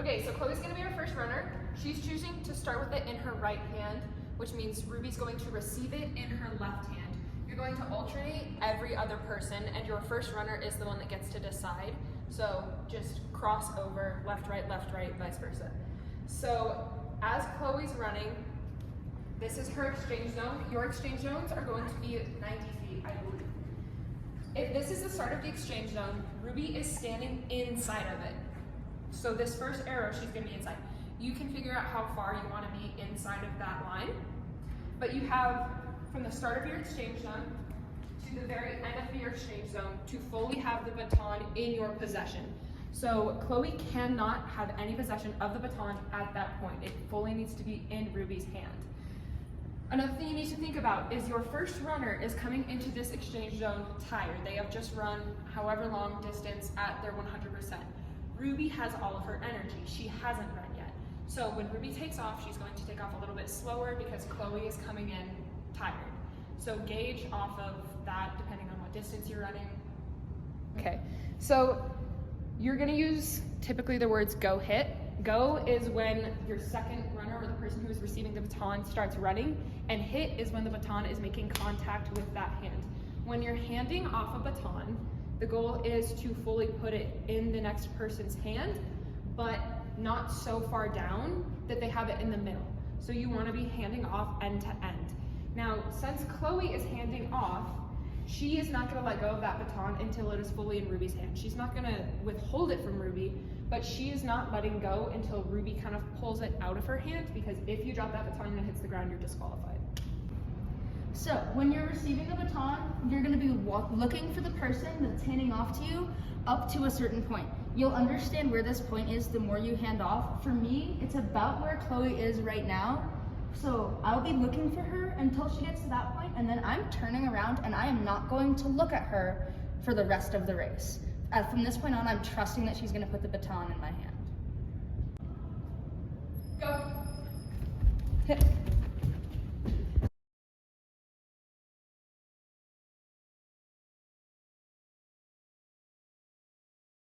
Okay, so Chloe's gonna be our first runner. She's choosing to start with it in her right hand, which means Ruby's going to receive it in her left hand. You're going to alternate every other person, and your first runner is the one that gets to decide. So just cross over, left, right, vice versa. So as Chloe's running, this is her exchange zone. Your exchange zones are going to be 90 feet, I believe. If this is the start of the exchange zone, Ruby is standing inside of it. So this first arrow, she's gonna be inside. You can figure out how far you wanna be inside of that line, but you have from the start of your exchange zone to the very end of your exchange zone to fully have the baton in your possession. So Chloe cannot have any possession of the baton at that point. It fully needs to be in Ruby's hand. Another thing you need to think about is your first runner is coming into this exchange zone tired. They have just run however long distance at their 100%. Ruby has all of her energy. She hasn't run yet. So when Ruby takes off, she's going to take off a little bit slower because Chloe is coming in tired. So gauge off of that depending on what distance you're running. Okay, so you're gonna use typically the words go hit. Go is when your second runner or the person who is receiving the baton starts running, and hit is when the baton is making contact with that hand. When you're handing off a baton, the goal is to fully put it in the next person's hand, but not so far down that they have it in the middle. So you want to be handing off end to end. Now, since Chloe is handing off, she is not going to let go of that baton until it is fully in Ruby's hand. She's not going to withhold it from Ruby, but she is not letting go until Ruby kind of pulls it out of her hand, because if you drop that baton and it hits the ground, you're disqualified. So when you're receiving the baton, you're going to be looking for the person that's handing off to you up to a certain point. You'll understand where this point is the more you hand off. For me, it's about where Chloe is right now. So I'll be looking for her until she gets to that point, and then I'm turning around and I am not going to look at her for the rest of the race. From this point on, I'm trusting that she's going to put the baton in my hand. Go. Hit.